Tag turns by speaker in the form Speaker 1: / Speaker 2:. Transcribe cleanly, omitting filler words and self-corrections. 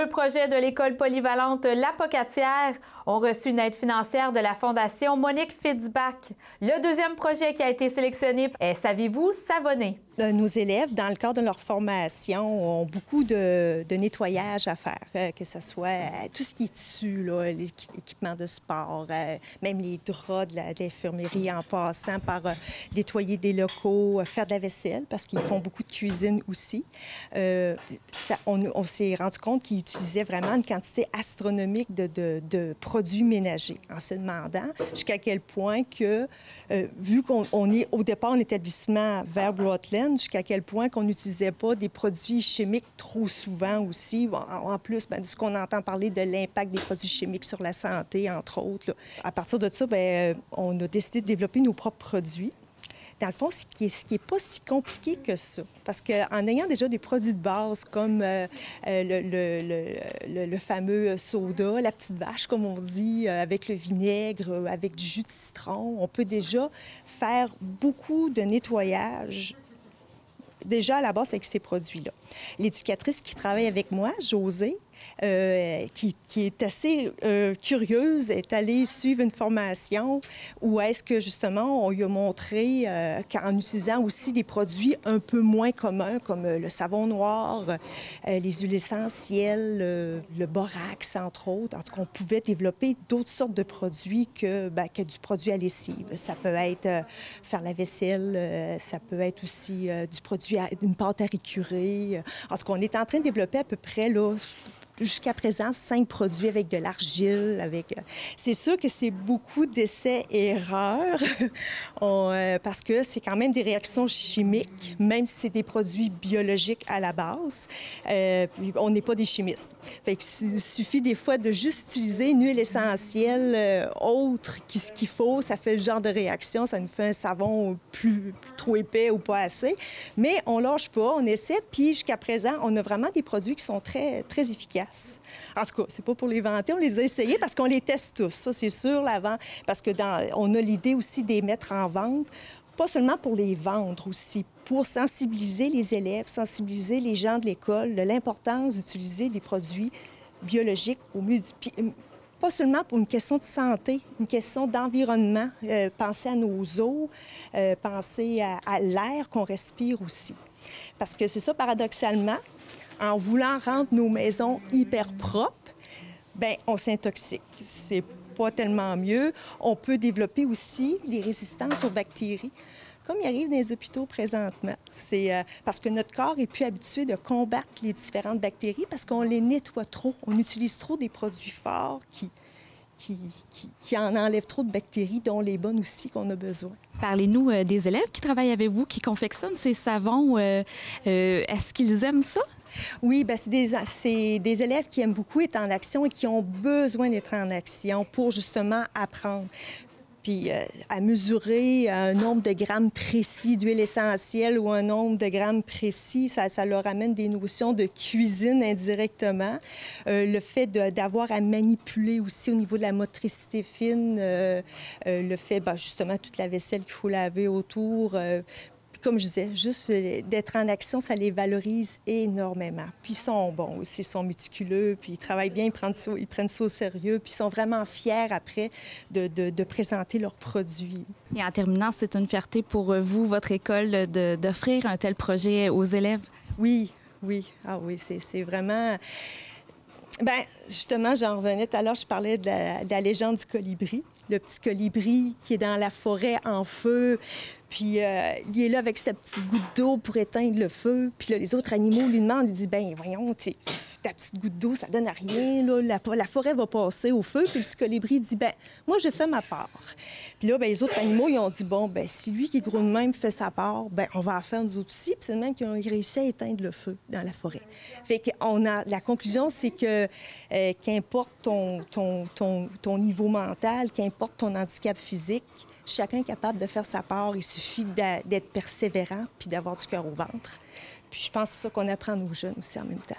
Speaker 1: 2 projets de l'école polyvalente La Pocatière ont reçu une aide financière de la Fondation Monique Fitzbach. Le deuxième projet qui a été sélectionné est Savez-vous savonner?
Speaker 2: Nos élèves, dans le cadre de leur formation, ont beaucoup de nettoyage à faire, que ce soit tout ce qui est tissu, l'équipement de sport, même les draps de l'infirmerie en passant par nettoyer des locaux, faire de la vaisselle, parce qu'ils font beaucoup de cuisine aussi. On s'est rendu compte qu'ils utilisaient vraiment une quantité astronomique de produits ménagers, en se demandant jusqu'à quel point que, vu qu'on est au départ un établissement vers Rutland, jusqu'à quel point qu'on n'utilisait pas des produits chimiques trop souvent aussi. En plus, de ce qu'on entend parler de l'impact des produits chimiques sur la santé, entre autres. Là. À partir de ça, on a décidé de développer nos propres produits. Dans le fond, ce qui est pas si compliqué que ça. Parce qu'en ayant déjà des produits de base comme le fameux soda, la petite vache, comme on dit, avec le vinaigre, avec du jus de citron, on peut déjà faire beaucoup de nettoyage déjà à la base avec ces produits-là. L'éducatrice qui travaille avec moi, Josée, qui est assez curieuse, est allée suivre une formation où est-ce que, justement, on lui a montré qu'en utilisant aussi des produits un peu moins communs, comme le savon noir, les huiles essentielles, le borax, entre autres, en tout cas, on pouvait développer d'autres sortes de produits que du produit à lessive. Ça peut être faire la vaisselle, ça peut être aussi du produit, une pâte à récurer. En tout cas, on est en train de développer à peu près, là, jusqu'à présent, 5 produits avec de l'argile. C'est sûr que c'est beaucoup d'essais-erreurs parce que c'est quand même des réactions chimiques, même si c'est des produits biologiques à la base. On n'est pas des chimistes. Fait qu'il suffit des fois de juste utiliser une huile essentielle autre ce qu'il faut. Ça fait le genre de réaction. Ça nous fait un savon plus trop épais ou pas assez. Mais on lâche pas, on essaie. Puis jusqu'à présent, on a vraiment des produits qui sont très, très efficaces. En tout cas, c'est pas pour les vanter, on les a essayés parce qu'on les teste tous, ça c'est sûr, parce que on a l'idée aussi de les mettre en vente, pas seulement pour les vendre aussi, pour sensibiliser les élèves, sensibiliser les gens de l'école de l'importance d'utiliser des produits biologiques au mieux pas seulement pour une question de santé, une question d'environnement, penser à nos eaux, penser à l'air qu'on respire aussi. Parce que c'est ça, paradoxalement, en voulant rendre nos maisons hyper propres, on s'intoxique. C'est pas tellement mieux. On peut développer aussi des résistances aux bactéries, comme il arrive dans les hôpitaux présentement. C'est parce que notre corps est plus habitué de combattre les différentes bactéries parce qu'on les nettoie trop. On utilise trop des produits forts qui en enlèvent trop de bactéries, dont les bonnes aussi qu'on a besoin.
Speaker 3: Parlez-nous des élèves qui travaillent avec vous, qui confectionnent ces savons. Est-ce qu'ils aiment ça?
Speaker 2: Oui, c'est des élèves qui aiment beaucoup être en action et qui ont besoin d'être en action pour justement apprendre. Puis à mesurer un nombre de grammes précis d'huile essentielle ou un nombre de grammes précis, ça leur amène des notions de cuisine indirectement. Le fait d'avoir à manipuler aussi au niveau de la motricité fine, le fait, justement, toute la vaisselle qu'il faut laver autour. Comme je disais, juste d'être en action, ça les valorise énormément. Puis ils sont bons aussi, ils sont méticuleux, puis ils travaillent bien, ils prennent ça au sérieux, puis ils sont vraiment fiers après de présenter leurs produits.
Speaker 3: Et en terminant, c'est une fierté pour vous, votre école, d'offrir un tel projet aux élèves?
Speaker 2: Oui. Ah oui, c'est vraiment... Justement, j'en revenais tout à l'heure, je parlais de la légende du colibri. Le petit colibri qui est dans la forêt en feu, puis il est là avec sa petite goutte d'eau pour éteindre le feu. Puis là, les autres animaux lui demandent, ils disent, voyons, ta petite goutte d'eau, ça donne à rien, là, la forêt va passer au feu. Puis le petit colibri dit, moi, je fais ma part. Puis là, les autres animaux, ils ont dit, si lui qui est gros de même fait sa part, on va en faire nous autres aussi. Puis c'est le même qu'ils ont réussi à éteindre le feu dans la forêt. Fait que la conclusion, c'est que qu'importe ton niveau mental, qu'importe ton handicap physique, chacun est capable de faire sa part. Il suffit d'être persévérant puis d'avoir du cœur au ventre. Puis je pense que c'est ça qu'on apprend à nos jeunes aussi en même temps.